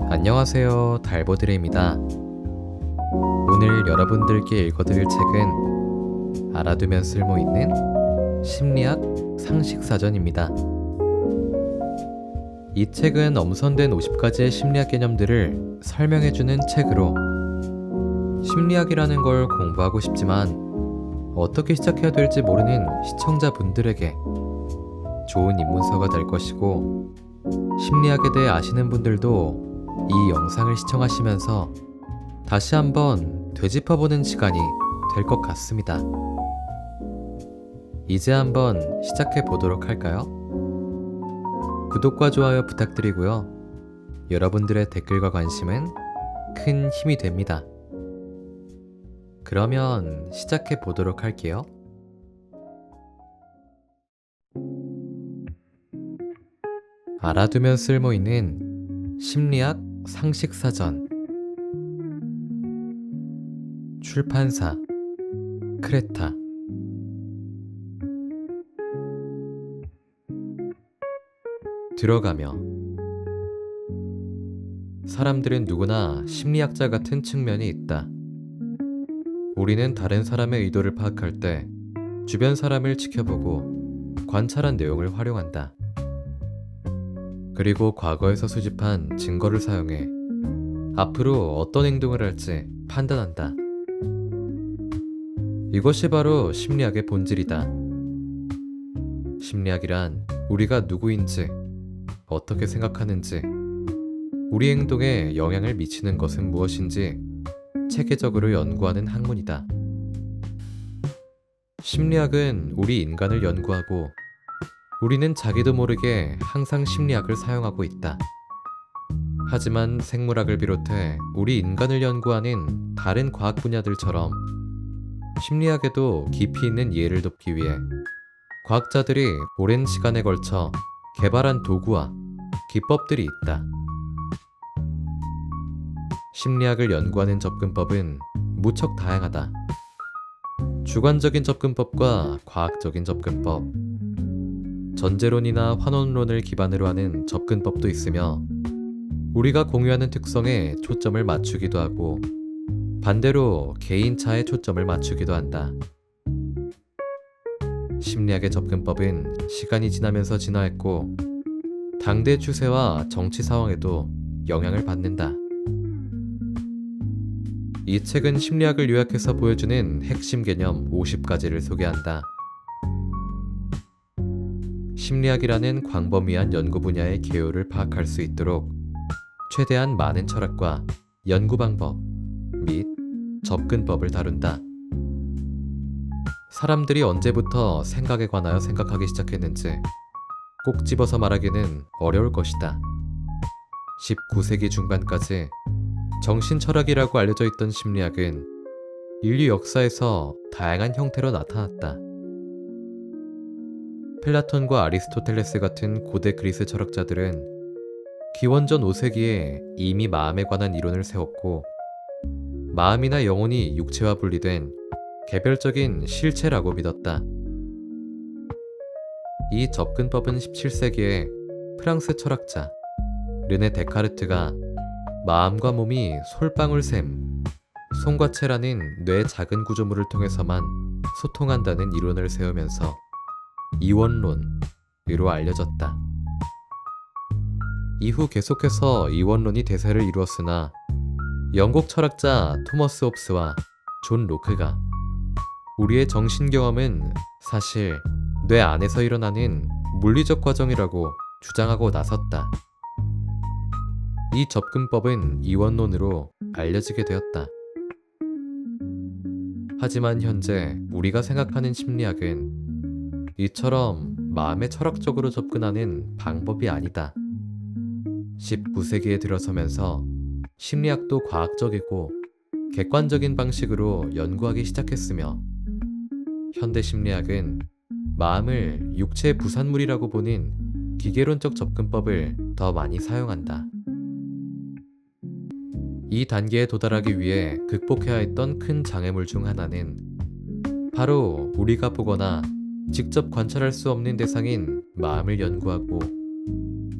안녕하세요, 달보드레입니다. 오늘 여러분들께 읽어드릴 책은 알아두면 쓸모있는 심리학 상식사전입니다. 이 책은 엄선된 50가지의 심리학 개념들을 설명해주는 책으로 심리학이라는 걸 공부하고 싶지만 어떻게 시작해야 될지 모르는 시청자분들에게 좋은 입문서가 될 것이고, 심리학에 대해 아시는 분들도 이 영상을 시청하시면서 다시 한번 되짚어보는 시간이 될 것 같습니다. 이제 한번 시작해 보도록 할까요? 구독과 좋아요 부탁드리고요. 여러분들의 댓글과 관심은 큰 힘이 됩니다. 그러면 시작해 보도록 할게요. 알아두면 쓸모있는 심리학 상식사전. 출판사 크레타. 들어가며 사람들은 누구나 심리학자 같은 측면이 있다. 우리는 다른 사람의 의도를 파악할 때 주변 사람을 지켜보고 관찰한 내용을 활용한다. 그리고 과거에서 수집한 증거를 사용해 앞으로 어떤 행동을 할지 판단한다. 이것이 바로 심리학의 본질이다. 심리학이란 우리가 누구인지, 어떻게 생각하는지, 우리 행동에 영향을 미치는 것은 무엇인지 체계적으로 연구하는 학문이다. 심리학은 우리 인간을 연구하고, 우리는 자기도 모르게 항상 심리학을 사용하고 있다. 하지만 생물학을 비롯해 우리 인간을 연구하는 다른 과학 분야들처럼 심리학에도 깊이 있는 이해를 돕기 위해 과학자들이 오랜 시간에 걸쳐 개발한 도구와 기법들이 있다. 심리학을 연구하는 접근법은 무척 다양하다. 주관적인 접근법과 과학적인 접근법, 전제론이나 환원론을 기반으로 하는 접근법도 있으며, 우리가 공유하는 특성에 초점을 맞추기도 하고 반대로 개인차에 초점을 맞추기도 한다. 심리학의 접근법은 시간이 지나면서 진화했고 당대 추세와 정치 상황에도 영향을 받는다. 이 책은 심리학을 요약해서 보여주는 핵심 개념 50가지를 소개한다. 심리학이라는 광범위한 연구 분야의 개요를 파악할 수 있도록 최대한 많은 철학과 연구 방법 및 접근법을 다룬다. 사람들이 언제부터 생각에 관하여 생각하기 시작했는지 꼭 집어서 말하기는 어려울 것이다. 19세기 중반까지 정신철학이라고 알려져 있던 심리학은 인류 역사에서 다양한 형태로 나타났다. 플라톤과 아리스토텔레스 같은 고대 그리스 철학자들은 기원전 5세기에 이미 마음에 관한 이론을 세웠고, 마음이나 영혼이 육체와 분리된 개별적인 실체라고 믿었다. 이 접근법은 17세기에 프랑스 철학자 르네 데카르트가 마음과 몸이 솔방울샘, 송과체라는 뇌의 작은 구조물을 통해서만 소통한다는 이론을 세우면서 이원론으로 알려졌다. 이후 계속해서 이원론이 대세를 이루었으나 영국 철학자 토머스 홉스와 존 로크가 우리의 정신 경험은 사실 뇌 안에서 일어나는 물리적 과정이라고 주장하고 나섰다. 이 접근법은 이원론으로 알려지게 되었다. 하지만 현재 우리가 생각하는 심리학은 이처럼 마음에 철학적으로 접근하는 방법이 아니다. 19세기에 들어서면서 심리학도 과학적이고 객관적인 방식으로 연구하기 시작했으며, 현대 심리학은 마음을 육체의 부산물이라고 보는 기계론적 접근법을 더 많이 사용한다. 이 단계에 도달하기 위해 극복해야 했던 큰 장애물 중 하나는 바로 우리가 보거나 직접 관찰할 수 없는 대상인 마음을 연구하고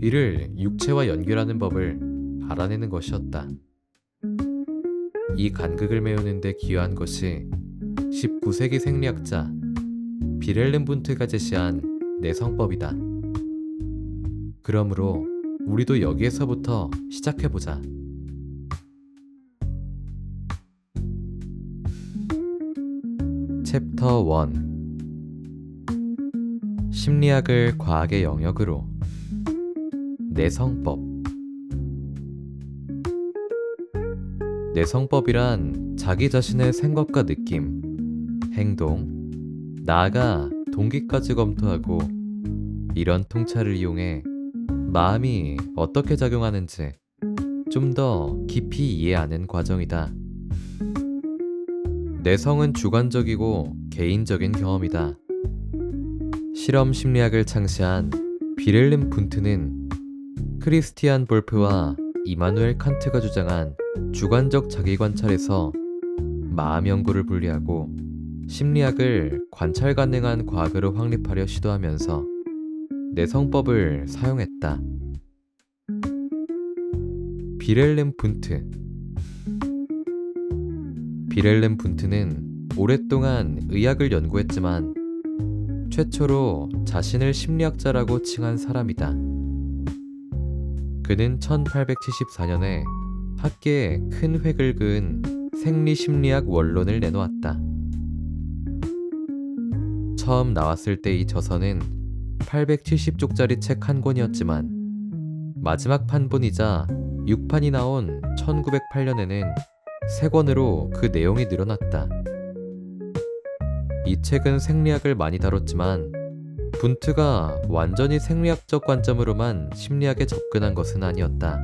이를 육체와 연결하는 법을 알아내는 것이었다. 이 간극을 메우는 데 기여한 것이 19세기 생리학자 비렐름 분트가 제시한 내성법이다. 그러므로 우리도 여기에서부터 시작해보자. 챕터 1. 심리학을 과학의 영역으로. 내성법. 내성법이란 자기 자신의 생각과 느낌, 행동, 나아가 동기까지 검토하고 이런 통찰을 이용해 마음이 어떻게 작용하는지 좀 더 깊이 이해하는 과정이다. 내성은 주관적이고 개인적인 경험이다. 실험 심리학을 창시한 비렐름 분트는 크리스티안 볼프와 이마누엘 칸트가 주장한 주관적 자기관찰에서 마음 연구를 분리하고 심리학을 관찰 가능한 과학으로 확립하려 시도하면서 내성법을 사용했다. 비렐름 분트. 비렐름 분트는 오랫동안 의학을 연구했지만 최초로 자신을 심리학자라고 칭한 사람이다. 그는 1874년에 학계에 큰 획을 그은 생리심리학 원론을 내놓았다. 처음 나왔을 때 이 저서는 870쪽짜리 책 한 권이었지만 마지막 판본이자 6판이 나온 1908년에는 3권으로 그 내용이 늘어났다. 이 책은 생리학을 많이 다뤘지만 분트가 완전히 생리학적 관점으로만 심리학에 접근한 것은 아니었다.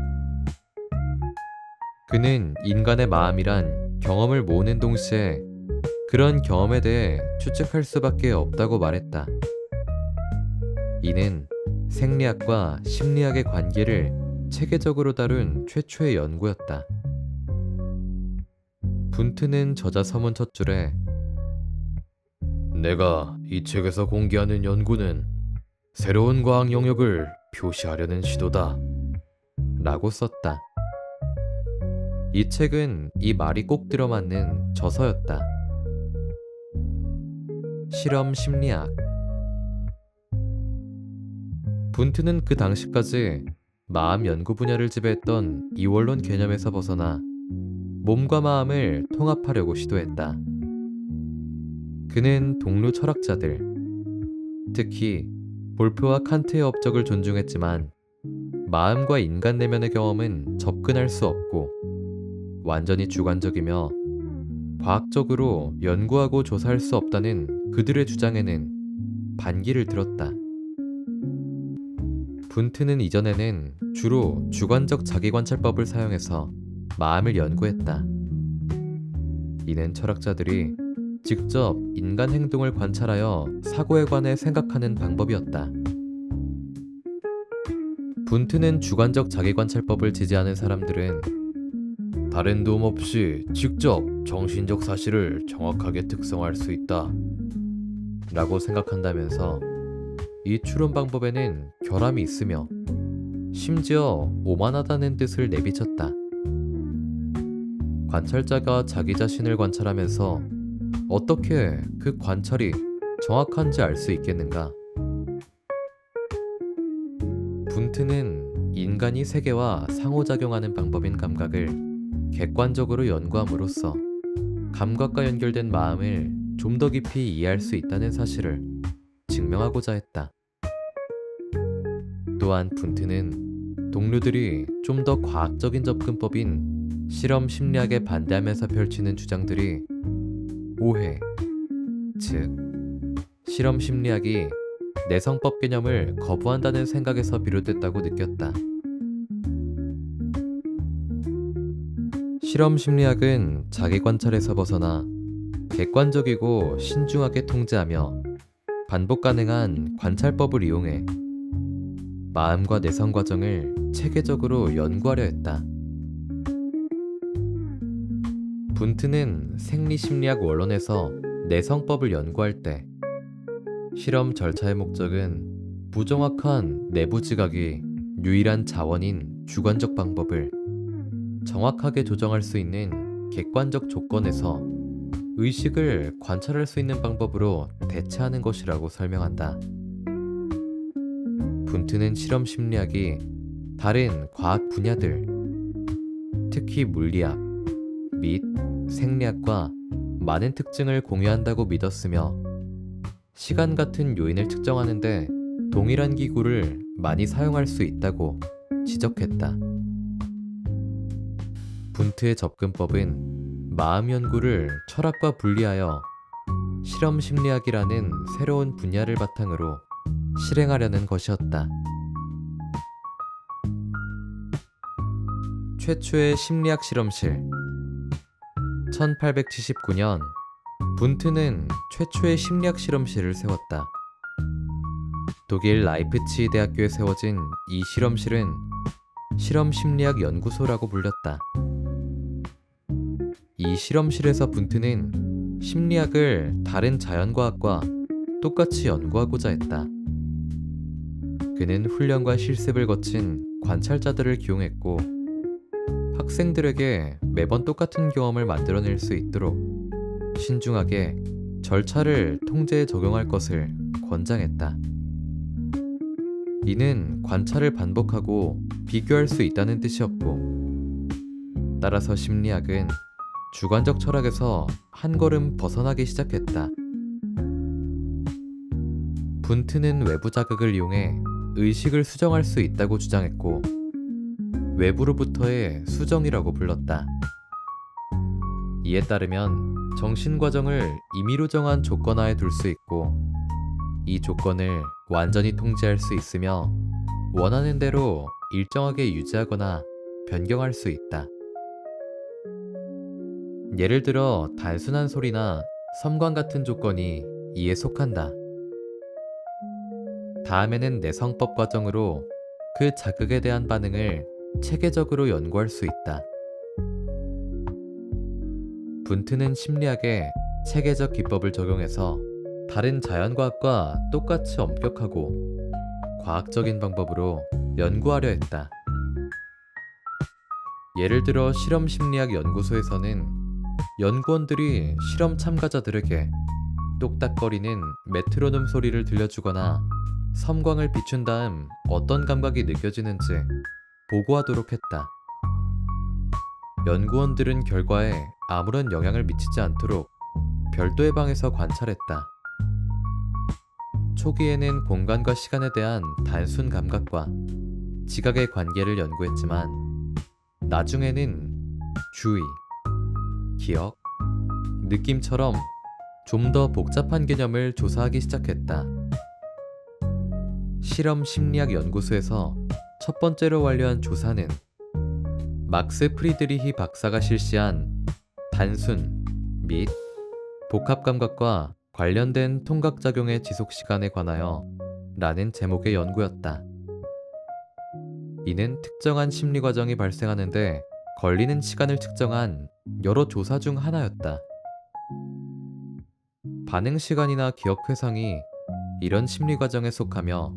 그는 인간의 마음이란 경험을 모으는 동시에 그런 경험에 대해 추측할 수밖에 없다고 말했다. 이는 생리학과 심리학의 관계를 체계적으로 다룬 최초의 연구였다. 분트는 저자 서문 첫 줄에 내가 이 책에서 공개하는 연구는 새로운 과학 영역을 표시하려는 시도다 라고 썼다. 이 책은 이 말이 꼭 들어맞는 저서였다. 실험 심리학. 분트는 그 당시까지 마음 연구 분야를 지배했던 이원론 개념에서 벗어나 몸과 마음을 통합하려고 시도했다. 그는 동료 철학자들, 특히 볼프와 칸트의 업적을 존중했지만 마음과 인간 내면의 경험은 접근할 수 없고 완전히 주관적이며 과학적으로 연구하고 조사할 수 없다는 그들의 주장에는 반기를 들었다. 분트는 이전에는 주로 주관적 자기관찰법을 사용해서 마음을 연구했다. 이는 철학자들이 직접 인간 행동을 관찰하여 사고에 관해 생각하는 방법이었다. 분트는 주관적 자기관찰법을 지지하는 사람들은 다른 도움 없이 직접 정신적 사실을 정확하게 특성할 수 있다 라고 생각한다면서 이 추론 방법에는 결함이 있으며 심지어 오만하다는 뜻을 내비쳤다. 관찰자가 자기 자신을 관찰하면서 어떻게 그 관찰이 정확한지 알 수 있겠는가? 분트는 인간이 세계와 상호작용하는 방법인 감각을 객관적으로 연구함으로써 감각과 연결된 마음을 좀 더 깊이 이해할 수 있다는 사실을 증명하고자 했다. 또한 분트는 동료들이 좀 더 과학적인 접근법인 실험 심리학에 반대하면서 펼치는 주장들이 오해, 즉 실험 심리학이 내성법 개념을 거부한다는 생각에서 비롯됐다고 느꼈다. 실험 심리학은 자기 관찰에서 벗어나 객관적이고 신중하게 통제하며 반복 가능한 관찰법을 이용해 마음과 내성 과정을 체계적으로 연구하려 했다. 분트는 생리심리학 원론에서 내성법을 연구할 때 실험 절차의 목적은 부정확한 내부 지각이 유일한 자원인 주관적 방법을 정확하게 조정할 수 있는 객관적 조건에서 의식을 관찰할 수 있는 방법으로 대체하는 것이라고 설명한다. 분트는 실험 심리학이 다른 과학 분야들, 특히 물리학 및 생리학과 많은 특징을 공유한다고 믿었으며 시간 같은 요인을 측정하는데 동일한 기구를 많이 사용할 수 있다고 지적했다. 분트의 접근법은 마음 연구를 철학과 분리하여 실험 심리학이라는 새로운 분야를 바탕으로 실행하려는 것이었다. 최초의 심리학 실험실 1879년 분트는 최초의 심리학 실험실을 세웠다. 독일 라이프치히 대학교에 세워진 이 실험실은 실험 심리학 연구소라고 불렸다. 이 실험실에서 분트는 심리학을 다른 자연과학과 똑같이 연구하고자 했다. 그는 훈련과 실습을 거친 관찰자들을 기용했고 학생들에게 매번 똑같은 경험을 만들어낼 수 있도록 신중하게 절차를 통제에 적용할 것을 권장했다. 이는 관찰을 반복하고 비교할 수 있다는 뜻이었고, 따라서 심리학은 주관적 철학에서 한 걸음 벗어나기 시작했다. 분트는 외부 자극을 이용해 의식을 수정할 수 있다고 주장했고, 외부로부터의 수정이라고 불렀다. 이에 따르면 정신과정을 임의로 정한 조건하에 둘 수 있고, 이 조건을 완전히 통제할 수 있으며 원하는 대로 일정하게 유지하거나 변경할 수 있다. 예를 들어 단순한 소리나 섬광 같은 조건이 이에 속한다. 다음에는 내성법 과정으로 그 자극에 대한 반응을 체계적으로 연구할 수 있다. 분트는 심리학에 체계적 기법을 적용해서 다른 자연과학과 똑같이 엄격하고 과학적인 방법으로 연구하려 했다. 예를 들어 실험 심리학 연구소에서는 연구원들이 실험 참가자들에게 똑딱거리는 메트로놈 소리를 들려주거나 섬광을 비춘 다음 어떤 감각이 느껴지는지 보고하도록 했다. 연구원들은 결과에 아무런 영향을 미치지 않도록 별도의 방에서 관찰했다. 초기에는 공간과 시간에 대한 단순 감각과 지각의 관계를 연구했지만 나중에는 주의, 기억, 느낌처럼 좀 더 복잡한 개념을 조사하기 시작했다. 실험 심리학 연구소에서 첫 번째로 완료한 조사는 막스 프리드리히 박사가 실시한 단순 및 복합 감각과 관련된 통각작용의 지속시간에 관하여 라는 제목의 연구였다. 이는 특정한 심리과정이 발생하는데 걸리는 시간을 측정한 여러 조사 중 하나였다. 반응 시간이나 기억 회상이 이런 심리과정에 속하며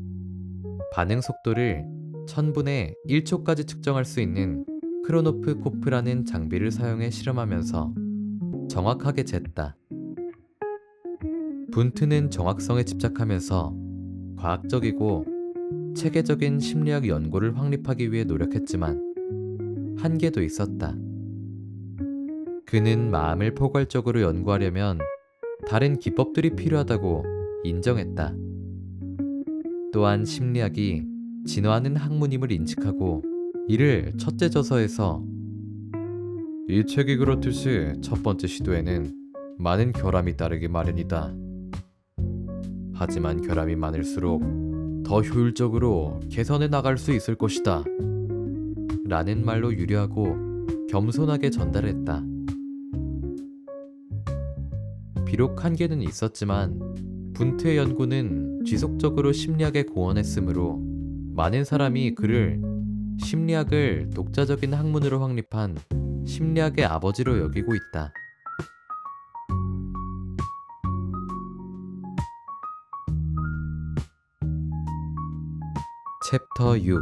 반응 속도를 1000분의 1초까지 측정할 수 있는 크로노프 코프라는 장비를 사용해 실험하면서 정확하게 쟀다. 분트는 정확성에 집착하면서 과학적이고 체계적인 심리학 연구를 확립하기 위해 노력했지만 한계도 있었다. 그는 마음을 포괄적으로 연구하려면 다른 기법들이 필요하다고 인정했다. 또한 심리학이 진화하는 학문임을 인식하고 이를 첫째 저서에서 이 책이 그렇듯이 첫 번째 시도에는 많은 결함이 따르기 마련이다. 하지만 결함이 많을수록 더 효율적으로 개선해 나갈 수 있을 것이다. 라는 말로 유려하고 겸손하게 전달했다. 비록 한계는 있었지만 분트의 연구는 지속적으로 심리학에 공헌했으므로 많은 사람이 그를 심리학을 독자적인 학문으로 확립한 심리학의 아버지로 여기고 있다. 챕터 6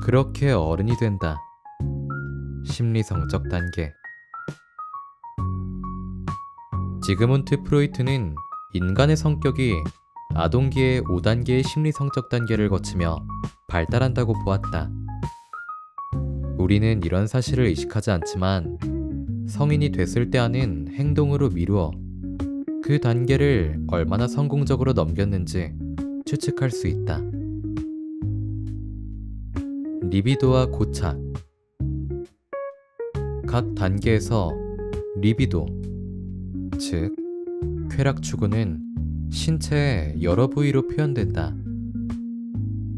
그렇게 어른이 된다. 심리성적 단계. 지그문트 프로이트는 인간의 성격이 아동기의 5단계의 심리성적 단계를 거치며 발달한다고 보았다. 우리는 이런 사실을 의식하지 않지만 성인이 됐을 때 하는 행동으로 미루어 그 단계를 얼마나 성공적으로 넘겼는지 추측할 수 있다. 리비도와 고착. 각 단계에서 리비도, 즉 쾌락 추구는 신체의 여러 부위로 표현된다.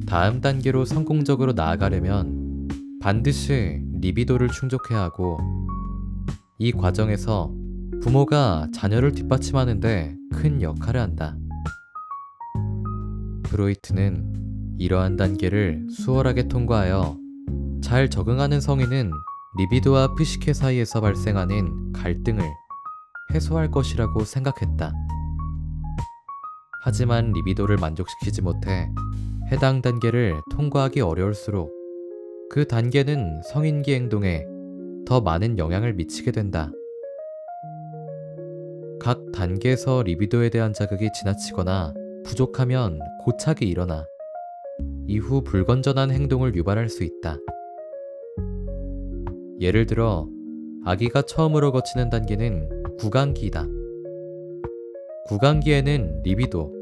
다음 단계로 성공적으로 나아가려면 반드시 리비도를 충족해야 하고, 이 과정에서 부모가 자녀를 뒷받침하는데 큰 역할을 한다. 프로이트는 이러한 단계를 수월하게 통과하여 잘 적응하는 성인은 리비도와 프시케 사이에서 발생하는 갈등을 해소할 것이라고 생각했다. 하지만 리비도를 만족시키지 못해 해당 단계를 통과하기 어려울수록 그 단계는 성인기 행동에 더 많은 영향을 미치게 된다. 각 단계에서 리비도에 대한 자극이 지나치거나 부족하면 고착이 일어나 이후 불건전한 행동을 유발할 수 있다. 예를 들어 아기가 처음으로 거치는 단계는 구강기이다. 구강기에는 리비도,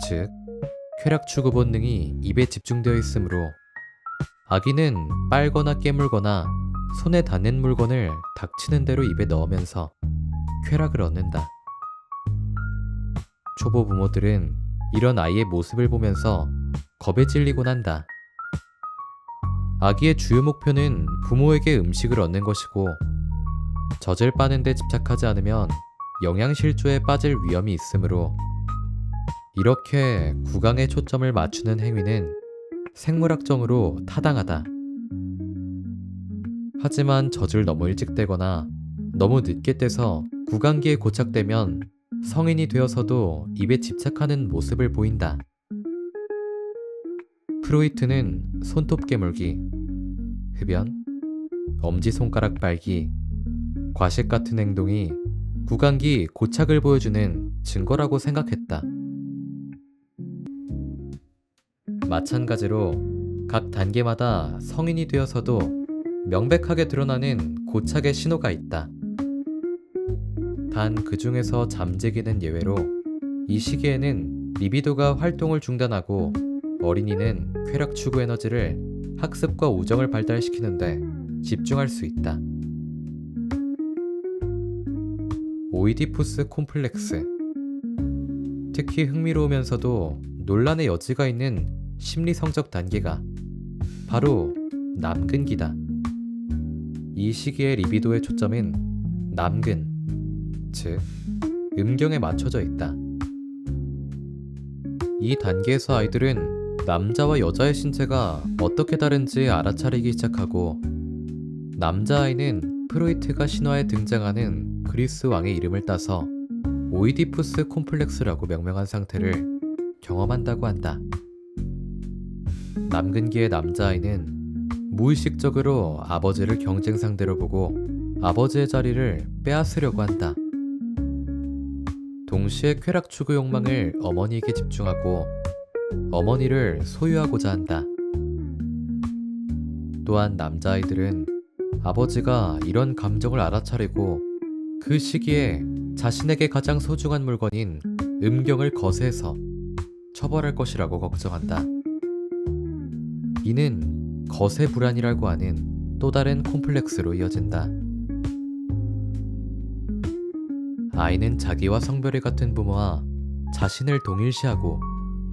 즉 쾌락 추구 본능이 입에 집중되어 있으므로 아기는 빨거나 깨물거나 손에 닿는 물건을 닥치는 대로 입에 넣으면서 쾌락을 얻는다. 초보 부모들은 이런 아이의 모습을 보면서 겁에 질리곤 한다. 아기의 주요 목표는 부모에게 음식을 얻는 것이고, 젖을 빠는 데 집착하지 않으면 영양실조에 빠질 위험이 있으므로 이렇게 구강에 초점을 맞추는 행위는 생물학적으로 타당하다. 하지만 젖을 너무 일찍 떼거나 너무 늦게 떼서 구강기에 고착되면 성인이 되어서도 입에 집착하는 모습을 보인다. 프로이트는 손톱 깨물기, 흡연, 엄지손가락 빨기, 과식 같은 행동이 구강기 고착을 보여주는 증거라고 생각했다. 마찬가지로 각 단계마다 성인이 되어서도 명백하게 드러나는 고착의 신호가 있다. 단 그 중에서 잠재기는 예외로 이 시기에는 리비도가 활동을 중단하고 어린이는 쾌락 추구 에너지를 학습과 우정을 발달시키는데 집중할 수 있다. 오이디푸스 콤플렉스. 특히 흥미로우면서도 논란의 여지가 있는 심리성적 단계가 바로 남근기다. 이 시기의 리비도의 초점은 남근, 즉 음경에 맞춰져 있다. 이 단계에서 아이들은 남자와 여자의 신체가 어떻게 다른지 알아차리기 시작하고, 남자아이는 프로이트가 신화에 등장하는 그리스 왕의 이름을 따서 오이디푸스 콤플렉스라고 명명한 상태를 경험한다고 한다. 남근기의 남자아이는 무의식적으로 아버지를 경쟁 상대로 보고 아버지의 자리를 빼앗으려고 한다. 동시에 쾌락 추구 욕망을 어머니에게 집중하고 어머니를 소유하고자 한다. 또한 남자아이들은 아버지가 이런 감정을 알아차리고 그 시기에 자신에게 가장 소중한 물건인 음경을 거세해서 처벌할 것이라고 걱정한다. 이는 거세 불안이라고 하는 또 다른 콤플렉스로 이어진다. 아이는 자기와 성별이 같은 부모와 자신을 동일시하고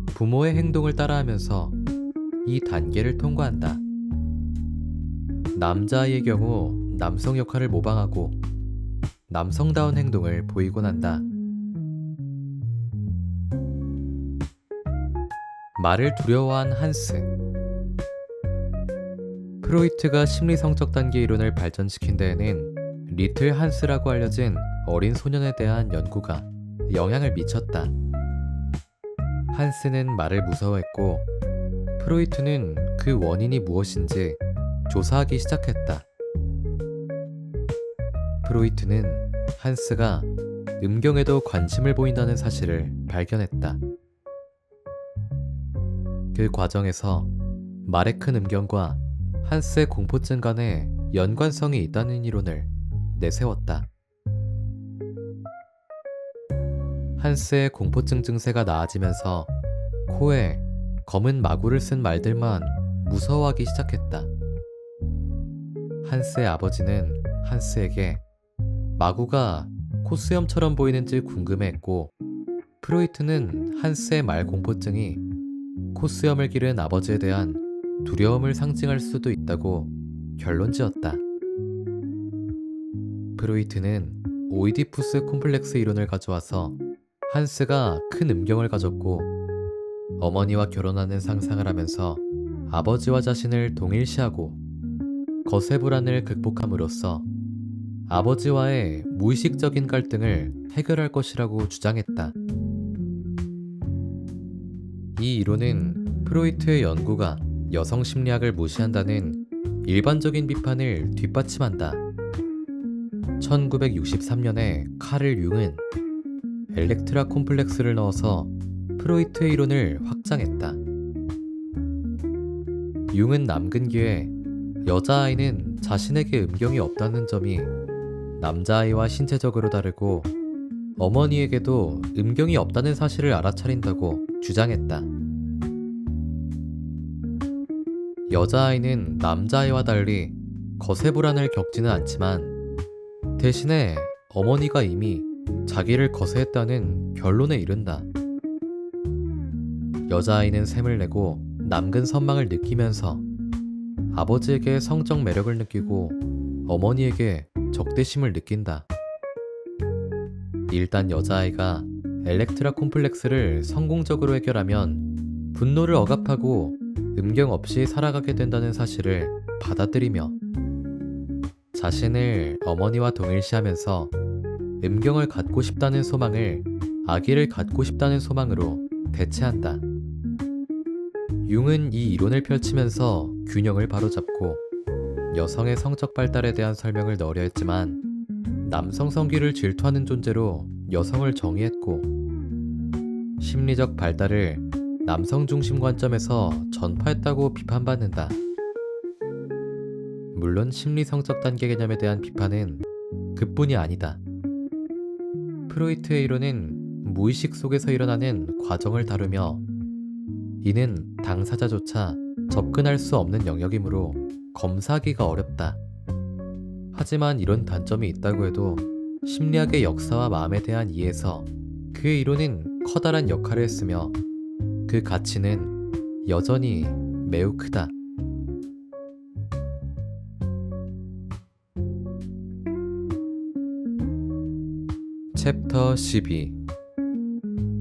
부모의 행동을 따라하면서 이 단계를 통과한다. 남자아이의 경우 남성 역할을 모방하고 남성다운 행동을 보이곤 한다. 말을 두려워한 한스. 프로이트가 심리성적 단계 이론을 발전시킨 데에는 리틀 한스라고 알려진 어린 소년에 대한 연구가 영향을 미쳤다. 한스는 말을 무서워했고 프로이트는 그 원인이 무엇인지 조사하기 시작했다. 프로이트는 한스가 음경에도 관심을 보인다는 사실을 발견했다. 그 과정에서 말의 큰 음경과 한스의 공포증 간에 연관성이 있다는 이론을 내세웠다. 한스의 공포증 증세가 나아지면서 코에 검은 마구를 쓴 말들만 무서워하기 시작했다. 한스의 아버지는 한스에게 마구가 코수염처럼 보이는지 궁금해했고, 프로이트는 한스의 말 공포증이 코수염을 기른 아버지에 대한 두려움을 상징할 수도 있다고 결론지었다. 프로이트는 오이디푸스 콤플렉스 이론을 가져와서 한스가 큰 음경을 가졌고 어머니와 결혼하는 상상을 하면서 아버지와 자신을 동일시하고 거세 불안을 극복함으로써 아버지와의 무의식적인 갈등을 해결할 것이라고 주장했다. 이 이론은 프로이트의 연구가 여성 심리학을 무시한다는 일반적인 비판을 뒷받침한다. 1963년에 카를 융은 엘렉트라 콤플렉스를 넣어서 프로이트의 이론을 확장했다. 융은 남근기에 여자아이는 자신에게 음경이 없다는 점이 남자아이와 신체적으로 다르고 어머니에게도 음경이 없다는 사실을 알아차린다고 주장했다. 여자아이는 남자아이와 달리 거세 불안을 겪지는 않지만 대신에 어머니가 이미 자기를 거세했다는 결론에 이른다. 여자아이는 샘을 내고 남근 선망을 느끼면서 아버지에게 성적 매력을 느끼고 어머니에게 적대심을 느낀다. 일단 여자아이가 엘렉트라 콤플렉스를 성공적으로 해결하면 분노를 억압하고 음경 없이 살아가게 된다는 사실을 받아들이며 자신을 어머니와 동일시하면서 음경을 갖고 싶다는 소망을 아기를 갖고 싶다는 소망으로 대체한다. 융은 이 이론을 펼치면서 균형을 바로잡고 여성의 성적 발달에 대한 설명을 넣으려 했지만 남성 성기를 질투하는 존재로 여성을 정의했고 심리적 발달을 남성 중심 관점에서 전파했다고 비판받는다. 물론 심리 성적 단계 개념에 대한 비판은 그뿐이 아니다. 프로이트의 이론은 무의식 속에서 일어나는 과정을 다루며 이는 당사자조차 접근할 수 없는 영역이므로 검사하기가 어렵다. 하지만 이런 단점이 있다고 해도 심리학의 역사와 마음에 대한 이해에서 그의 이론은 커다란 역할을 했으며 그 가치는 여전히 매우 크다. 챕터 12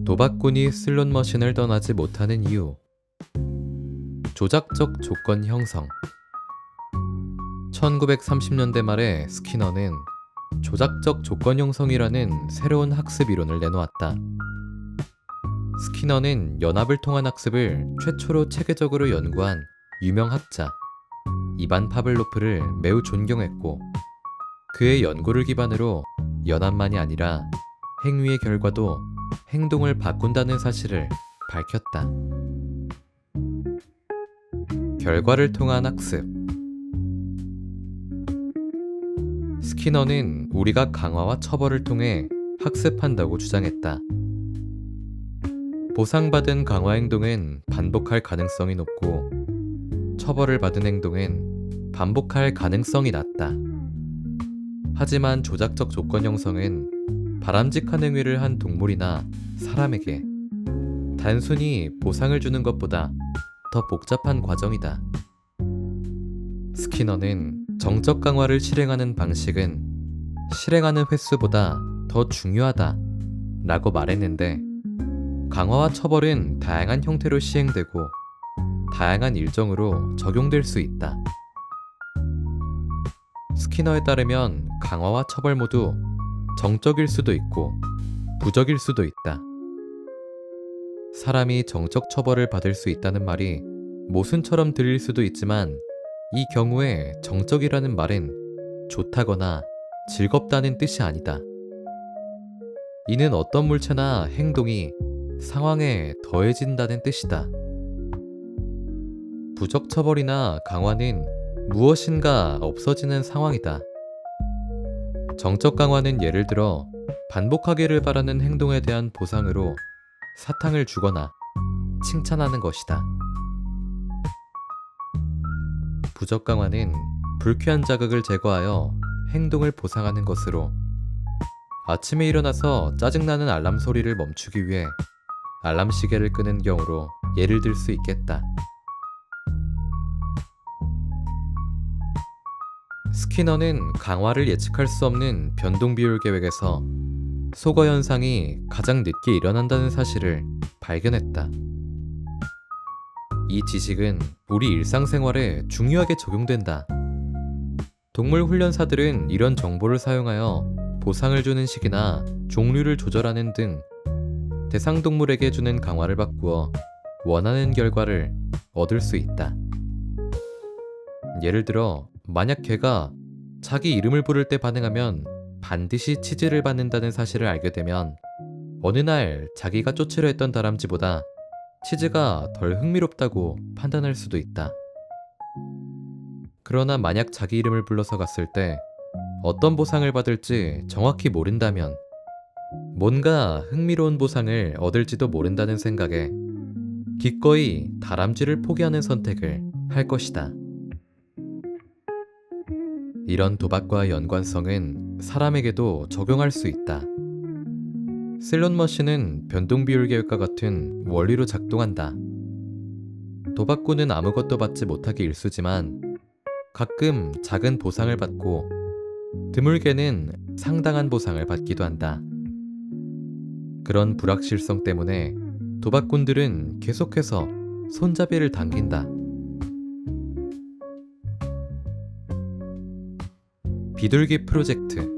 도박꾼이 슬롯머신을 떠나지 못하는 이유. 조작적 조건 형성. 1930년대 말에 스키너는 조작적 조건 형성이라는 새로운 학습 이론을 내놓았다. 스키너는 연합을 통한 학습을 최초로 체계적으로 연구한 유명 학자 이반 파블로프를 매우 존경했고 그의 연구를 기반으로 연합만이 아니라 행위의 결과도 행동을 바꾼다는 사실을 밝혔다. 결과를 통한 학습. 스키너는 우리가 강화와 처벌을 통해 학습한다고 주장했다. 보상받은 강화 행동은 반복할 가능성이 높고 처벌을 받은 행동은 반복할 가능성이 낮다. 하지만 조작적 조건 형성은 바람직한 행위를 한 동물이나 사람에게 단순히 보상을 주는 것보다 더 복잡한 과정이다. 스키너는 정적 강화를 실행하는 방식은 실행하는 횟수보다 더 중요하다 라고 말했는데 강화와 처벌은 다양한 형태로 시행되고 다양한 일정으로 적용될 수 있다. 스키너에 따르면 강화와 처벌 모두 정적일 수도 있고 부적일 수도 있다. 사람이 정적 처벌을 받을 수 있다는 말이 모순처럼 들릴 수도 있지만 이 경우에 정적이라는 말은 좋다거나 즐겁다는 뜻이 아니다. 이는 어떤 물체나 행동이 상황에 더해진다는 뜻이다. 부적 처벌이나 강화는 무엇인가 없어지는 상황이다. 정적 강화는 예를 들어 반복하기를 바라는 행동에 대한 보상으로 사탕을 주거나 칭찬하는 것이다. 부적 강화는 불쾌한 자극을 제거하여 행동을 보상하는 것으로 아침에 일어나서 짜증나는 알람 소리를 멈추기 위해 알람 시계를 끄는 경우로 예를 들 수 있겠다. 스키너는 강화를 예측할 수 없는 변동 비율 계획에서 소거 현상이 가장 늦게 일어난다는 사실을 발견했다. 이 지식은 우리 일상생활에 중요하게 적용된다. 동물 훈련사들은 이런 정보를 사용하여 보상을 주는 시기나 종류를 조절하는 등 대상 동물에게 주는 강화를 바꾸어 원하는 결과를 얻을 수 있다. 예를 들어 만약 개가 자기 이름을 부를 때 반응하면 반드시 치즈를 받는다는 사실을 알게 되면 어느 날 자기가 쫓으려 했던 다람쥐보다 치즈가 덜 흥미롭다고 판단할 수도 있다. 그러나 만약 자기 이름을 불러서 갔을 때 어떤 보상을 받을지 정확히 모른다면 뭔가 흥미로운 보상을 얻을지도 모른다는 생각에 기꺼이 다람쥐를 포기하는 선택을 할 것이다. 이런 도박과 연관성은 사람에게도 적용할 수 있다. 슬롯머신은 변동비율 계획과 같은 원리로 작동한다. 도박꾼은 아무것도 받지 못하기 일쑤지만 가끔 작은 보상을 받고 드물게는 상당한 보상을 받기도 한다. 그런 불확실성 때문에 도박꾼들은 계속해서 손잡이를 당긴다. 비둘기 프로젝트.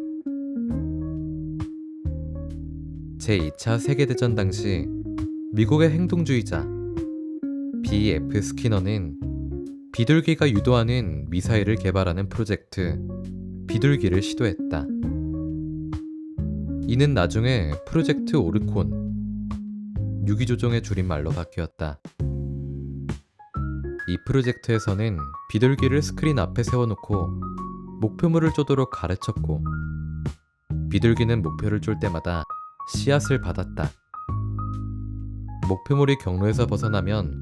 제2차 세계대전 당시 미국의 행동주의자 B.F. 스키너는 비둘기가 유도하는 미사일을 개발하는 프로젝트 비둘기를 시도했다. 이는 나중에 프로젝트 오르콘, 유기조종의 줄임말로 바뀌었다. 이 프로젝트에서는 비둘기를 스크린 앞에 세워놓고 목표물을 쏘도록 가르쳤고 비둘기는 목표를 쏠 때마다 씨앗을 받았다. 목표물이 경로에서 벗어나면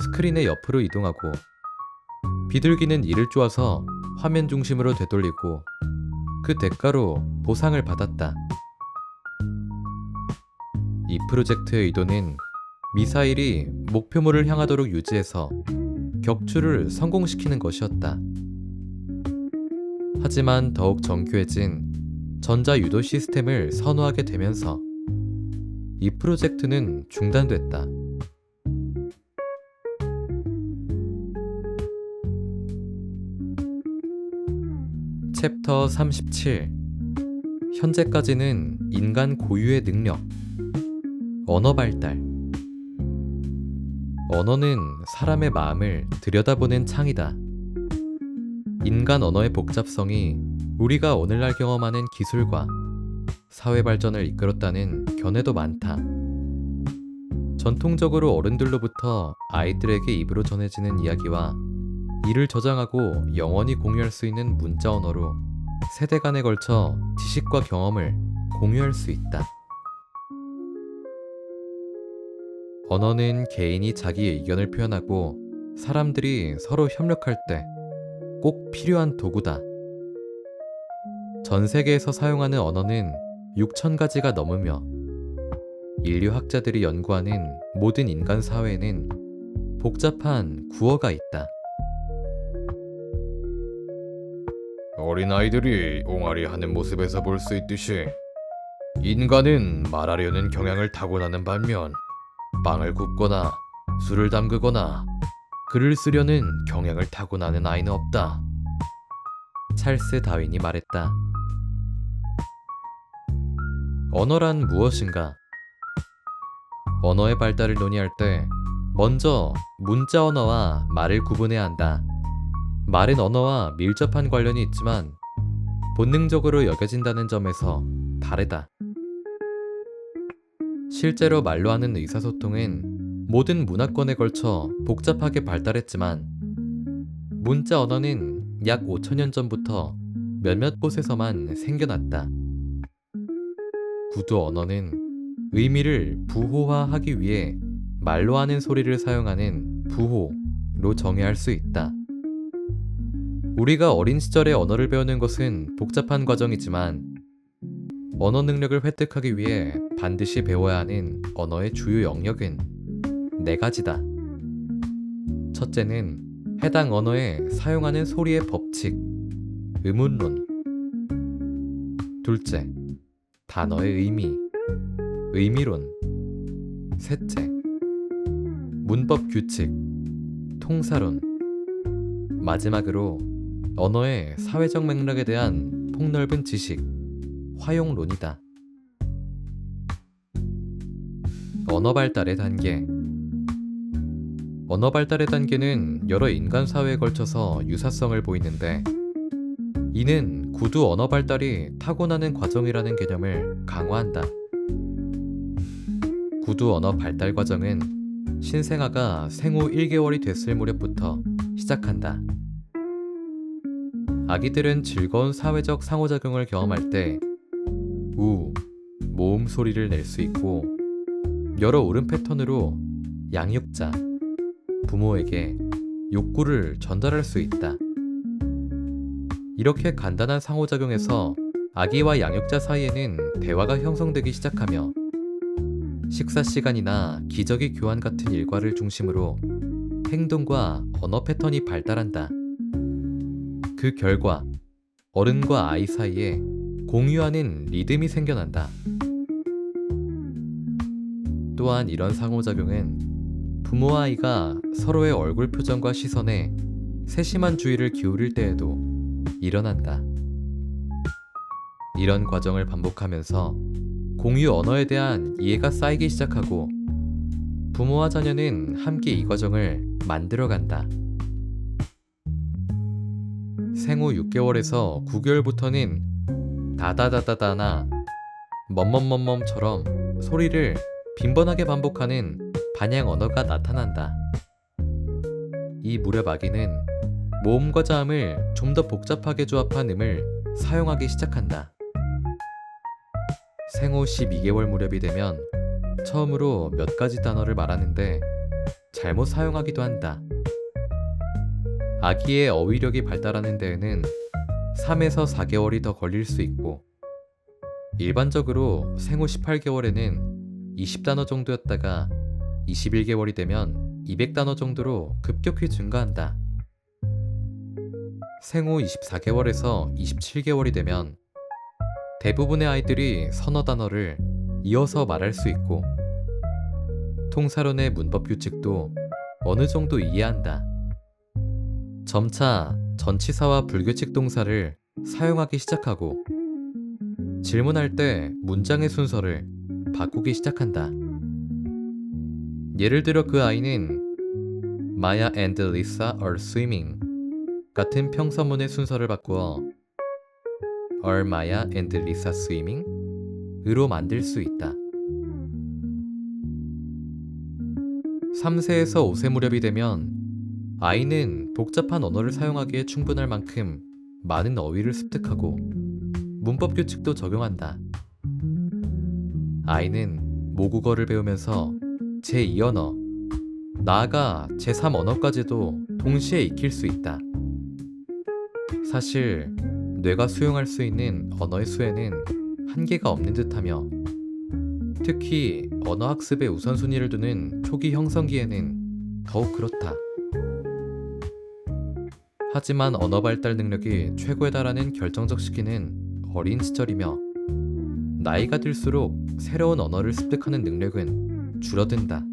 스크린의 옆으로 이동하고 비둘기는 이를 쪼아서 화면 중심으로 되돌리고 그 대가로 보상을 받았다. 이 프로젝트의 의도는 미사일이 목표물을 향하도록 유지해서 격추를 성공시키는 것이었다. 하지만 더욱 정교해진 전자유도 시스템을 선호하게 되면서 이 프로젝트는 중단됐다. 챕터 37. 현재까지는 인간 고유의 능력. 언어 발달. 언어는 사람의 마음을 들여다보는 창이다. 인간 언어의 복잡성이 우리가 오늘날 경험하는 기술과 사회 발전을 이끌었다는 견해도 많다. 전통적으로 어른들로부터 아이들에게 입으로 전해지는 이야기와 이를 저장하고 영원히 공유할 수 있는 문자 언어로 세대 간에 걸쳐 지식과 경험을 공유할 수 있다. 언어는 개인이 자기의 의견을 표현하고 사람들이 서로 협력할 때 꼭 필요한 도구다. 전 세계에서 사용하는 언어는 6,000가지가 넘으며 인류 학자들이 연구하는 모든 인간 사회에는 복잡한 구어가 있다. 어린아이들이 옹알이 하는 모습에서 볼 수 있듯이 인간은 말하려는 경향을 타고나는 반면 빵을 굽거나 술을 담그거나 글을 쓰려는 경향을 타고나는 아이는 없다. 찰스 다윈이 말했다. 언어란 무엇인가? 언어의 발달을 논의할 때 먼저 문자 언어와 말을 구분해야 한다. 말은 언어와 밀접한 관련이 있지만 본능적으로 여겨진다는 점에서 다르다. 실제로 말로 하는 의사소통은 모든 문화권에 걸쳐 복잡하게 발달했지만 문자 언어는 약 5천년 전부터 몇몇 곳에서만 생겨났다. 구두 언어는 의미를 부호화하기 위해 말로 하는 소리를 사용하는 부호로 정의할 수 있다. 우리가 어린 시절에 언어를 배우는 것은 복잡한 과정이지만 언어 능력을 획득하기 위해 반드시 배워야 하는 언어의 주요 영역은 네 가지다. 첫째는 해당 언어에 사용하는 소리의 법칙, 의문론. 둘째, 단어의 의미, 의미론. 셋째, 문법 규칙, 통사론. 마지막으로 언어의 사회적 맥락에 대한 폭넓은 지식, 화용론이다. 언어 발달의 단계. 언어 발달의 단계는 여러 인간 사회에 걸쳐서 유사성을 보이는데 이는 구두 언어 발달이 타고나는 과정이라는 개념을 강화한다. 구두 언어 발달 과정은 신생아가 생후 1개월이 됐을 무렵부터 시작한다. 아기들은 즐거운 사회적 상호작용을 경험할 때 모음 소리를 낼 수 있고 여러 울음 패턴으로 양육자, 부모에게 욕구를 전달할 수 있다. 이렇게 간단한 상호작용에서 아기와 양육자 사이에는 대화가 형성되기 시작하며 식사 시간이나 기저귀 교환 같은 일과를 중심으로 행동과 언어 패턴이 발달한다. 그 결과 어른과 아이 사이에 공유하는 리듬이 생겨난다. 또한 이런 상호작용은 부모와 아이가 서로의 얼굴 표정과 시선에 세심한 주의를 기울일 때에도 일어난다. 이런 과정을 반복하면서 공유 언어에 대한 이해가 쌓이기 시작하고 부모와 자녀는 함께 이 과정을 만들어간다. 생후 6개월에서 9개월부터는 다다다다다나 멈멈멈멈처럼 소리를 빈번하게 반복하는 반향 언어가 나타난다. 이 무렵 아기는 모음과 자음을 좀 더 복잡하게 조합한 음을 사용하기 시작한다. 생후 12개월 무렵이 되면 처음으로 몇 가지 단어를 말하는데 잘못 사용하기도 한다. 아기의 어휘력이 발달하는 데에는 3에서 4개월이 더 걸릴 수 있고 일반적으로 생후 18개월에는 20단어 정도였다가 21개월이 되면 200단어 정도로 급격히 증가한다. 생후 24개월에서 27개월이 되면 대부분의 아이들이 서너 단어를 이어서 말할 수 있고 통사론의 문법 규칙도 어느 정도 이해한다. 점차 전치사와 불규칙 동사를 사용하기 시작하고 질문할 때 문장의 순서를 바꾸기 시작한다. 예를 들어 그 아이는 Maya and Lisa are swimming 같은 평서문의 순서를 바꾸어 Are Maya and Lisa swimming? 으로 만들 수 있다. 3세에서 5세 무렵이 되면 아이는 복잡한 언어를 사용하기에 충분할 만큼 많은 어휘를 습득하고 문법 규칙도 적용한다. 아이는 모국어를 배우면서 제2언어, 나아가 제3언어까지도 동시에 익힐 수 있다. 사실 뇌가 수용할 수 있는 언어의 수에는 한계가 없는 듯하며 특히 언어 학습에 우선순위를 두는 초기 형성기에는 더욱 그렇다. 하지만 언어 발달 능력이 최고에 달하는 결정적 시기는 어린 시절이며 나이가 들수록 새로운 언어를 습득하는 능력은 줄어든다.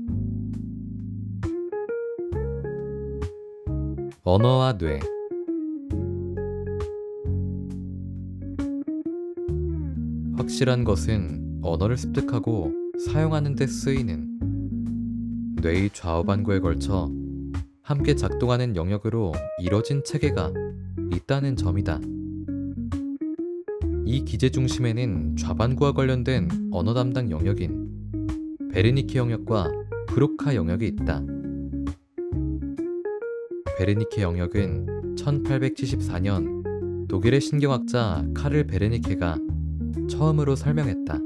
언어와 뇌. 확실한 것은 언어를 습득하고 사용하는 데 쓰이는 뇌의 좌우반구에 걸쳐 함께 작동하는 영역으로 이뤄진 체계가 있다는 점이다. 이 기제 중심에는 좌반구와 관련된 언어 담당 영역인 베르니케 영역과 브로카 영역이 있다. 베르니케 영역은 1874년 독일의 신경학자 카를 베르니케가 처음으로 설명했다.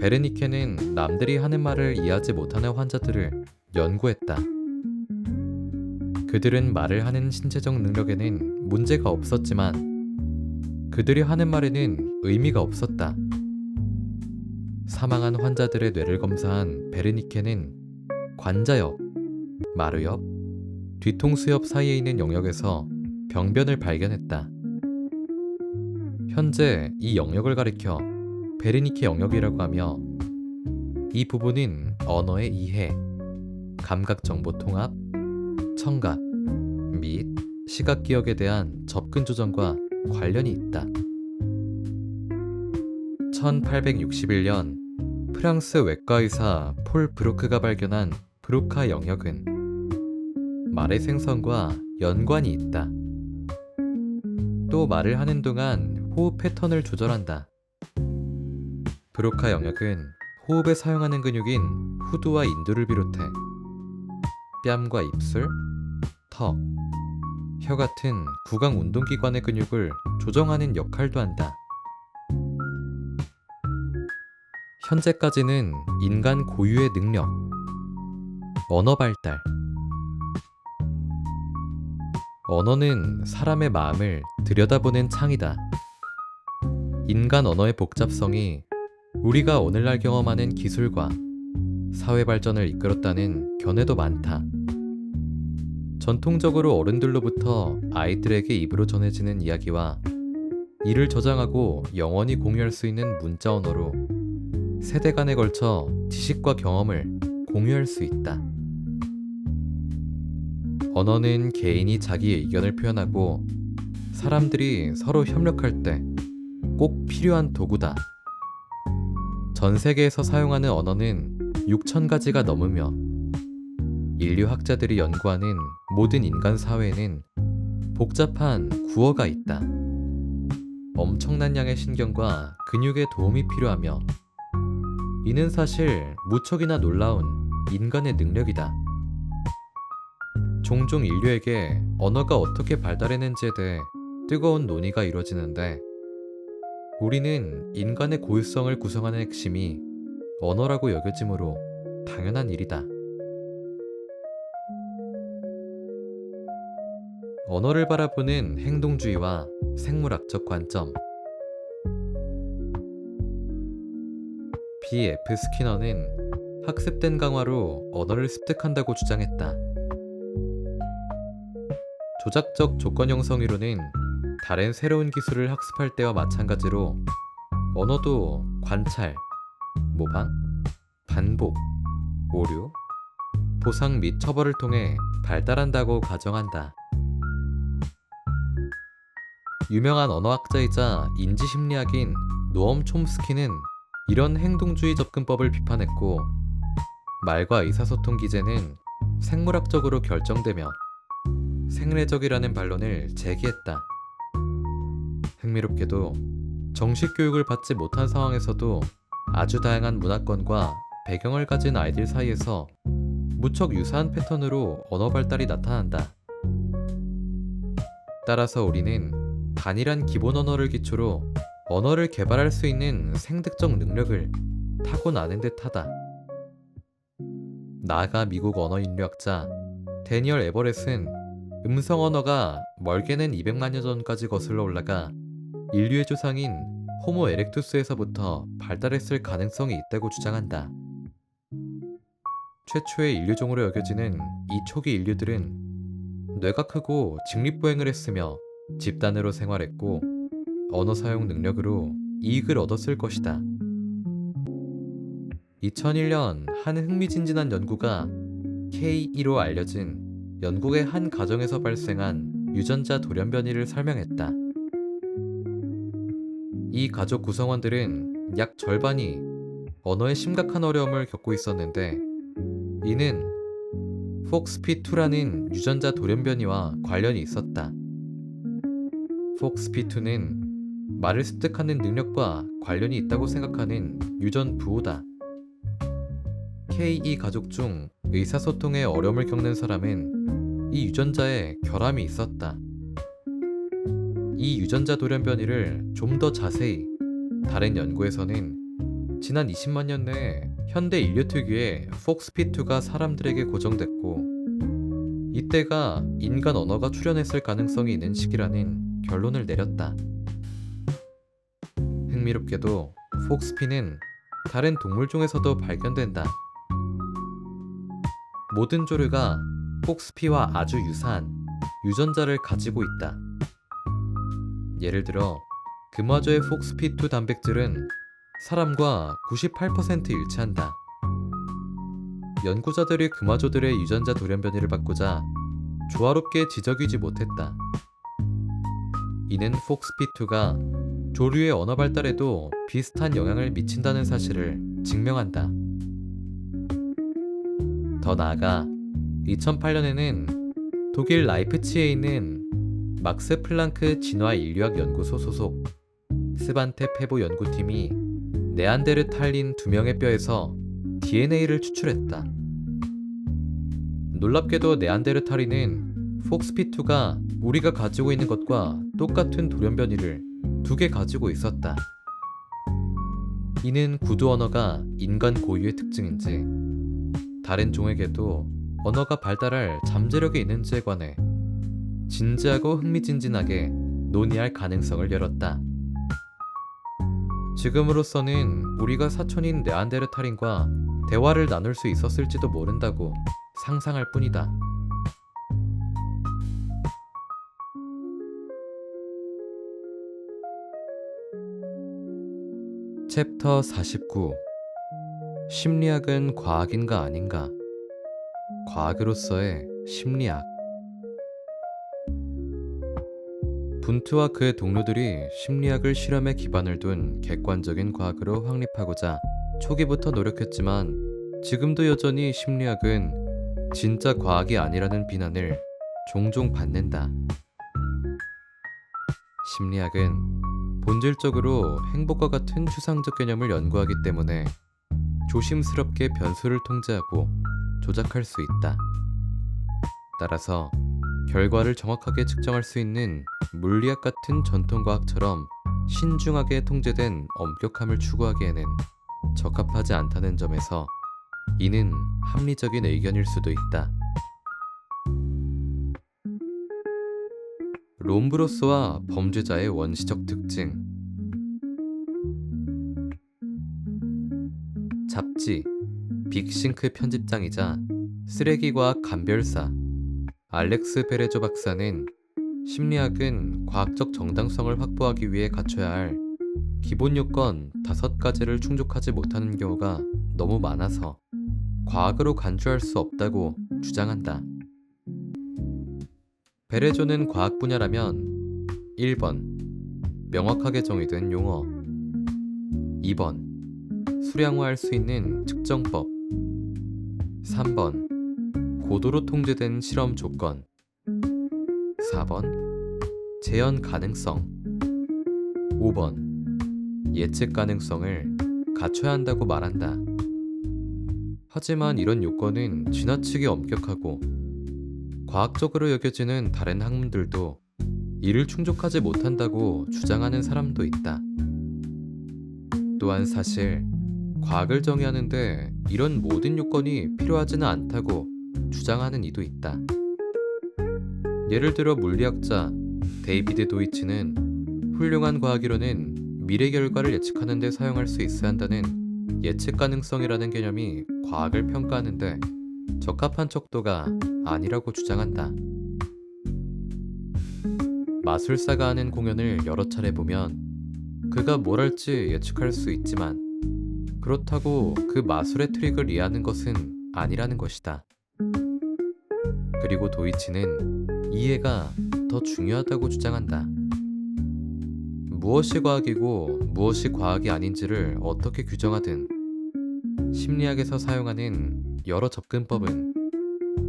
베르니케는 남들이 하는 말을 이해하지 못하는 환자들을 연구했다. 그들은 말을 하는 신체적 능력에는 문제가 없었지만 그들이 하는 말에는 의미가 없었다. 사망한 환자들의 뇌를 검사한 베르니케는 관자엽, 마루엽, 뒤통수엽 사이에 있는 영역에서 병변을 발견했다. 현재 이 영역을 가리켜 베르니케 영역이라고 하며, 이 부분은 언어의 이해, 감각정보 통합, 청각 및 시각 기억에 대한 접근 조정과 관련이 있다. 1861년 프랑스 외과의사 폴 브로크가 발견한 브로카 영역은 말의 생성과 연관이 있다. 또 말을 하는 동안 호흡 패턴을 조절한다. 브로카 영역은 호흡에 사용하는 근육인 후두와 인두를 비롯해 뺨과 입술, 턱, 혀 같은 구강 운동기관의 근육을 조정하는 역할도 한다. 현재까지는 인간 고유의 능력, 언어 발달. 언어는 사람의 마음을 들여다보는 창이다. 인간 언어의 복잡성이 우리가 오늘날 경험하는 기술과 사회 발전을 이끌었다는 견해도 많다. 전통적으로 어른들로부터 아이들에게 입으로 전해지는 이야기와 이를 저장하고 영원히 공유할 수 있는 문자 언어로 세대 간에 걸쳐 지식과 경험을 공유할 수 있다. 언어는 개인이 자기의 의견을 표현하고 사람들이 서로 협력할 때 꼭 필요한 도구다. 전 세계에서 사용하는 언어는 6,000가지가 넘으며 인류학자들이 연구하는 모든 인간 사회에는 복잡한 구어가 있다. 엄청난 양의 신경과 근육의 도움이 필요하며, 이는 사실 무척이나 놀라운 인간의 능력이다. 종종 인류에게 언어가 어떻게 발달했는지에 대해 뜨거운 논의가 이루어지는데, 우리는 인간의 고유성을 구성하는 핵심이 언어라고 여겨지므로 당연한 일이다. 언어를 바라보는 행동주의와 생물학적 관점. B.F. 스키너는 학습된 강화로 언어를 습득한다고 주장했다. 조작적 조건 형성 이론은 다른 새로운 기술을 학습할 때와 마찬가지로 언어도 관찰, 모방, 반복, 오류, 보상 및 처벌을 통해 발달한다고 가정한다. 유명한 언어학자이자 인지심리학인 노엄 촘스키는 이런 행동주의 접근법을 비판했고, 말과 의사소통 기제는 생물학적으로 결정되며 생리적이라는 반론을 제기했다. 흥미롭게도 정식 교육을 받지 못한 상황에서도 아주 다양한 문화권과 배경을 가진 아이들 사이에서 무척 유사한 패턴으로 언어 발달이 나타난다. 따라서 우리는 단일한 기본 언어를 기초로 언어를 개발할 수 있는 생득적 능력을 타고나는 듯하다. 나아가 미국 언어인류학자 데니얼 에버렛은 음성 언어가 멀게는 200만 년 전까지 거슬러 올라가 인류의 조상인 호모 에렉투스에서부터 발달했을 가능성이 있다고 주장한다. 최초의 인류종으로 여겨지는 이 초기 인류들은 뇌가 크고 직립보행을 했으며 집단으로 생활했고 언어 사용 능력으로 이익을 얻었을 것이다. 2001년 한 흥미진진한 연구가 K2로 알려진 영국의 한 가정에서 발생한 유전자 돌연변이를 설명했다. 이 가족 구성원들은 약 절반이 언어에 심각한 어려움을 겪고 있었는데, 이는 FOXP2라는 유전자 돌연변이와 관련이 있었다. 폭스P2는 말을 습득하는 능력과 관련이 있다고 생각하는 유전 부호다. Ke 가족 중 의사소통에 어려움을 겪는 사람은 이 유전자에 결함이 있었다. 이 유전자 돌연변이를 좀 더 자세히 다른 연구에서는 지난 20만 년 내에 현대 인류 특유의 폭스P2가 사람들에게 고정됐고 이때가 인간 언어가 출현했을 가능성이 있는 시기라는 결론을 내렸다. 흥미롭게도 폭스피는 다른 동물종에서도 발견된다. 모든 조류가 폭스피와 아주 유사한 유전자를 가지고 있다. 예를 들어 금화조의 폭스피2 단백질은 사람과 98% 일치한다. 연구자들이 금화조들의 유전자 돌연변이를 바꾸자 조화롭게 지적이지 못했다. 이는 폭스피2가 조류의 언어 발달에도 비슷한 영향을 미친다는 사실을 증명한다. 더 나아가 2008년에는 독일 라이프치히에 있는 막스 플랑크 진화 인류학 연구소 소속 스반테 페보 연구팀이 네안데르탈린 2명의 뼈에서 DNA를 추출했다. 놀랍게도 네안데르탈인은 폭스피2가 우리가 가지고 있는 것과 똑같은 돌연변이를 2개 가지고 있었다. 이는 구두 언어가 인간 고유의 특징인지 다른 종에게도 언어가 발달할 잠재력이 있는지에 관해 진지하고 흥미진진하게 논의할 가능성을 열었다. 지금으로서는 우리가 사촌인 네안데르탈인과 대화를 나눌 수 있었을지도 모른다고 상상할 뿐이다. 챕터 49 심리학은 과학인가 아닌가? 과학으로서의 심리학. 분투와 그의 동료들이 심리학을 실험에 기반을 둔 객관적인 과학으로 확립하고자 초기부터 노력했지만 지금도 여전히 심리학은 진짜 과학이 아니라는 비난을 종종 받는다. 심리학은 본질적으로 행복과 같은 추상적 개념을 연구하기 때문에 조심스럽게 변수를 통제하고 조작할 수 있다. 따라서 결과를 정확하게 측정할 수 있는 물리학 같은 전통과학처럼 신중하게 통제된 엄격함을 추구하기에는 적합하지 않다는 점에서 이는 합리적인 의견일 수도 있다. 롬브로스와 범죄자의 원시적 특징. 잡지 빅싱크 편집장이자 쓰레기과학 감별사 알렉스 베레조 박사는 심리학은 과학적 정당성을 확보하기 위해 갖춰야 할 기본 요건 5가지를 충족하지 못하는 경우가 너무 많아서 과학으로 간주할 수 없다고 주장한다. 베레조는 과학 분야라면 1번 명확하게 정의된 용어, 2번 수량화할 수 있는 측정법, 3번 고도로 통제된 실험 조건, 4번 재현 가능성, 5번 예측 가능성을 갖춰야 한다고 말한다. 하지만 이런 요건은 지나치게 엄격하고 과학적으로 여겨지는 다른 학문들도 이를 충족하지 못한다고 주장하는 사람도 있다. 또한 사실 과학을 정의하는데 이런 모든 요건이 필요하지는 않다고 주장하는 이도 있다. 예를 들어 물리학자 데이비드 도이치는 훌륭한 과학이론은 미래 결과를 예측하는 데 사용할 수 있어야 한다는 예측 가능성이라는 개념이 과학을 평가하는데 적합한 척도가 아니라고 주장한다. 마술사가 하는 공연을 여러 차례 보면 그가 뭘 할지 예측할 수 있지만 그렇다고 그 마술의 트릭을 이해하는 것은 아니라는 것이다. 그리고 도이치는 이해가 더 중요하다고 주장한다. 무엇이 과학이고 무엇이 과학이 아닌지를 어떻게 규정하든 심리학에서 사용하는 여러 접근법은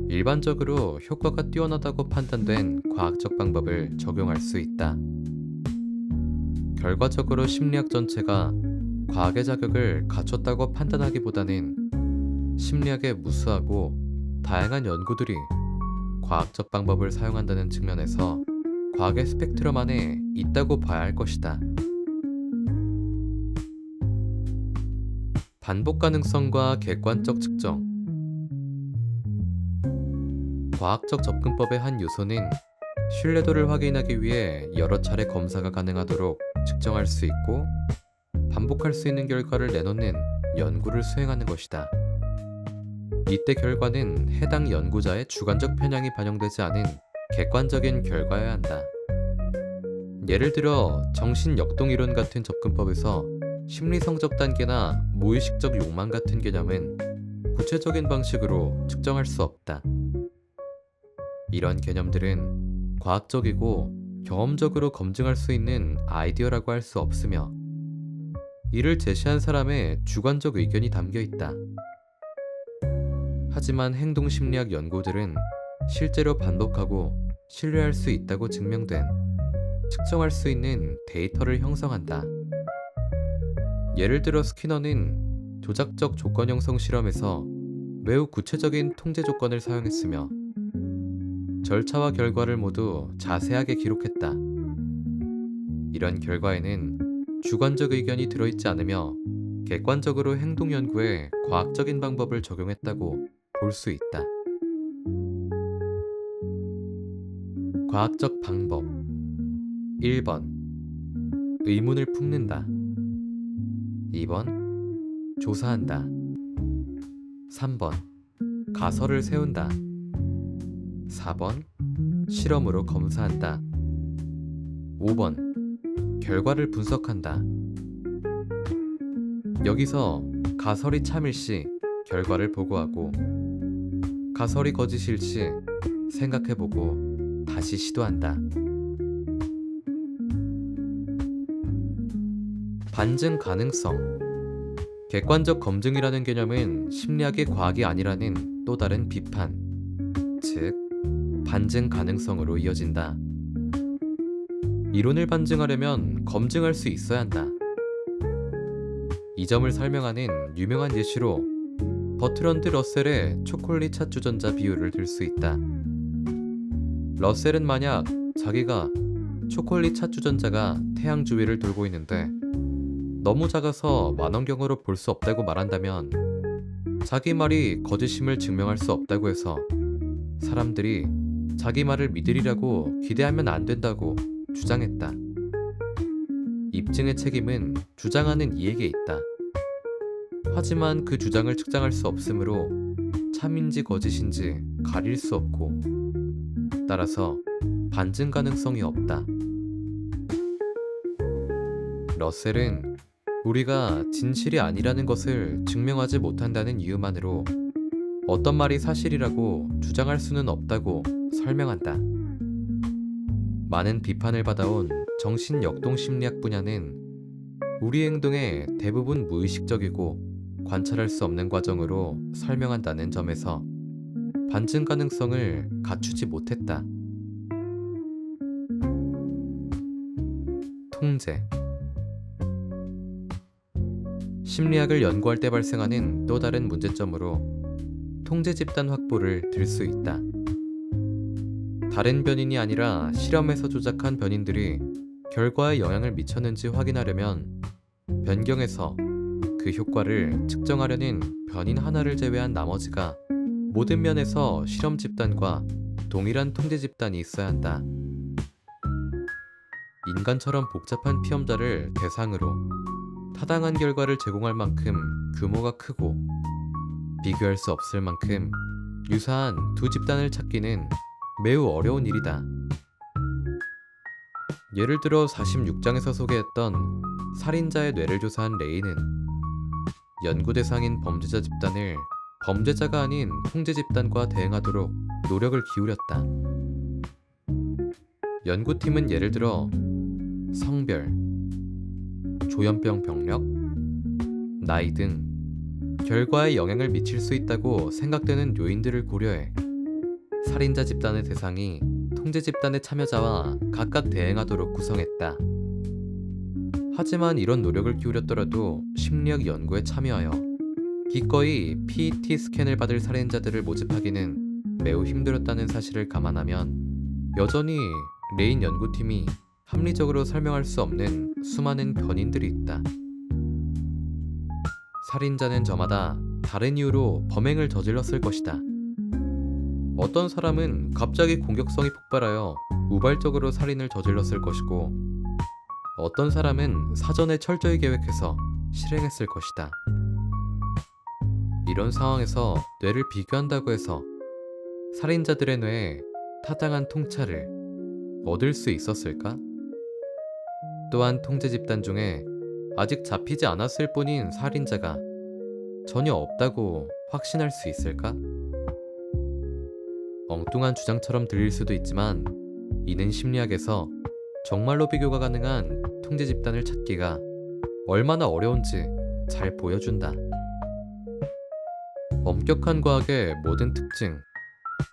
일반적으로 효과가 뛰어나다고 판단된 과학적 방법을 적용할 수 있다. 결과적으로 심리학 전체가 과학의 자격을 갖췄다고 판단하기보다는 심리학의 무수하고 다양한 연구들이 과학적 방법을 사용한다는 측면에서 과학의 스펙트럼 안에 있다고 봐야 할 것이다. 반복 가능성과 객관적 측정. 과학적 접근법의 한 요소는 신뢰도를 확인하기 위해 여러 차례 검사가 가능하도록 측정할 수 있고 반복할 수 있는 결과를 내놓는 연구를 수행하는 것이다. 이때 결과는 해당 연구자의 주관적 편향이 반영되지 않은 객관적인 결과여야 한다. 예를 들어 정신역동이론 같은 접근법에서 심리성적 단계나 무의식적 욕망 같은 개념은 구체적인 방식으로 측정할 수 없다. 이런 개념들은 과학적이고 경험적으로 검증할 수 있는 아이디어라고 할 수 없으며 이를 제시한 사람의 주관적 의견이 담겨 있다. 하지만 행동심리학 연구들은 실제로 반복하고 신뢰할 수 있다고 증명된 측정할 수 있는 데이터를 형성한다. 예를 들어 스키너는 조작적 조건 형성 실험에서 매우 구체적인 통제 조건을 사용했으며 절차와 결과를 모두 자세하게 기록했다. 이런 결과에는 주관적 의견이 들어있지 않으며 객관적으로 행동 연구에 과학적인 방법을 적용했다고 볼 수 있다. 과학적 방법 1번 의문을 품는다. 2번 조사한다. 3번 가설을 세운다. 4번 실험으로 검사한다. 5번 결과를 분석한다. 여기서 가설이 참일 시 결과를 보고하고 가설이 거짓일 시 생각해보고 다시 시도한다. 반증 가능성. 객관적 검증이라는 개념은 심리학의 과학이 아니라는 또 다른 비판, 즉 반증 가능성으로 이어진다. 이론을 반증하려면 검증할 수 있어야 한다. 이 점을 설명하는 유명한 예시로 버트런드 러셀의 초콜릿 찻주전자 비유를 들 수 있다. 러셀은 만약 자기가 초콜릿 찻주전자가 태양 주위를 돌고 있는데 너무 작아서 만원경으로 볼 수 없다고 말한다면 자기 말이 거짓임을 증명할 수 없다고 해서 사람들이 자기 말을 믿으리라고 기대하면 안 된다고 주장했다. 입증의 책임은 주장하는 이에게 있다. 하지만 그 주장을 측정할 수 없으므로 참인지 거짓인지 가릴 수 없고 따라서 반증 가능성이 없다. 러셀은 우리가 진실이 아니라는 것을 증명하지 못한다는 이유만으로 어떤 말이 사실이라고 주장할 수는 없다고 설명한다. 많은 비판을 받아온 정신역동심리학 분야는 우리 행동의 대부분 무의식적이고 관찰할 수 없는 과정으로 설명한다는 점에서 반증 가능성을 갖추지 못했다. 통제. 심리학을 연구할 때 발생하는 또 다른 문제점으로 통제 집단 확보를 들 수 있다. 다른 변인이 아니라 실험에서 조작한 변인들이 결과에 영향을 미쳤는지 확인하려면 변경해서 그 효과를 측정하려는 변인 하나를 제외한 나머지가 모든 면에서 실험 집단과 동일한 통제 집단이 있어야 한다. 인간처럼 복잡한 피험자를 대상으로 타당한 결과를 제공할 만큼 규모가 크고 비교할 수 없을 만큼 유사한 두 집단을 찾기는 매우 어려운 일이다. 예를 들어 46장에서 소개했던 살인자의 뇌를 조사한 레이는 연구 대상인 범죄자 집단을 범죄자가 아닌 통제 집단과 대응하도록 노력을 기울였다. 연구팀은 예를 들어 성별, 조현병 병력, 나이 등 결과에 영향을 미칠 수 있다고 생각되는 요인들을 고려해 살인자 집단의 대상이 통제 집단의 참여자와 각각 대응하도록 구성했다. 하지만 이런 노력을 기울였더라도 심리학 연구에 참여하여 기꺼이 PET 스캔을 받을 살인자들을 모집하기는 매우 힘들었다는 사실을 감안하면 여전히 레인 연구팀이 합리적으로 설명할 수 없는 수많은 변인들이 있다. 살인자는 저마다 다른 이유로 범행을 저질렀을 것이다. 어떤 사람은 갑자기 공격성이 폭발하여 우발적으로 살인을 저질렀을 것이고, 어떤 사람은 사전에 철저히 계획해서 실행했을 것이다. 이런 상황에서 뇌를 비교한다고 해서 살인자들의 뇌에 타당한 통찰을 얻을 수 있었을까? 또한 통제 집단 중에 아직 잡히지 않았을 뿐인 살인자가 전혀 없다고 확신할 수 있을까? 엉뚱한 주장처럼 들릴 수도 있지만 이는 심리학에서 정말로 비교가 가능한 통제 집단을 찾기가 얼마나 어려운지 잘 보여준다. 엄격한 과학의 모든 특징,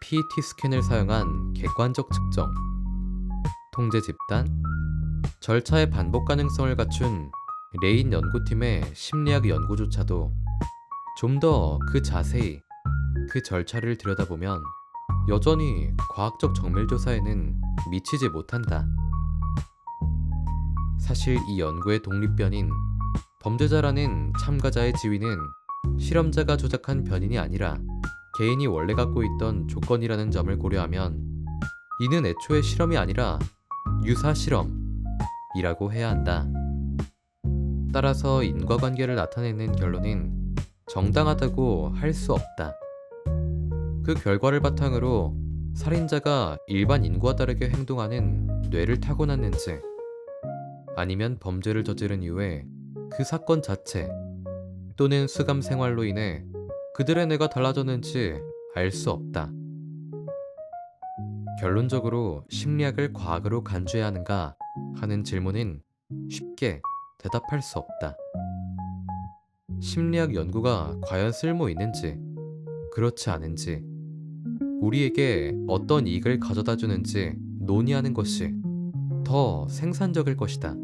PET 스캔을 사용한 객관적 측정, 통제 집단, 절차의 반복 가능성을 갖춘 레인 연구팀의 심리학 연구조차도 좀 더 그 자세히 그 절차를 들여다보면 여전히 과학적 정밀 조사에는 미치지 못한다. 사실 이 연구의 독립변인, 범죄자라는 참가자의 지위는 실험자가 조작한 변인이 아니라 개인이 원래 갖고 있던 조건이라는 점을 고려하면 이는 애초에 실험이 아니라 유사 실험이라고 해야 한다. 따라서 인과관계를 나타내는 결론은 정당하다고 할 수 없다. 그 결과를 바탕으로 살인자가 일반 인구와 다르게 행동하는 뇌를 타고났는지, 아니면 범죄를 저지른 이후에 그 사건 자체 또는 수감 생활로 인해 그들의 뇌가 달라졌는지 알 수 없다. 결론적으로 심리학을 과학으로 간주해야 하는가 하는 질문은 쉽게 대답할 수 없다. 심리학 연구가 과연 쓸모 있는지, 그렇지 않은지, 우리에게 어떤 이익을 가져다 주는지 논의하는 것이 더 생산적일 것이다.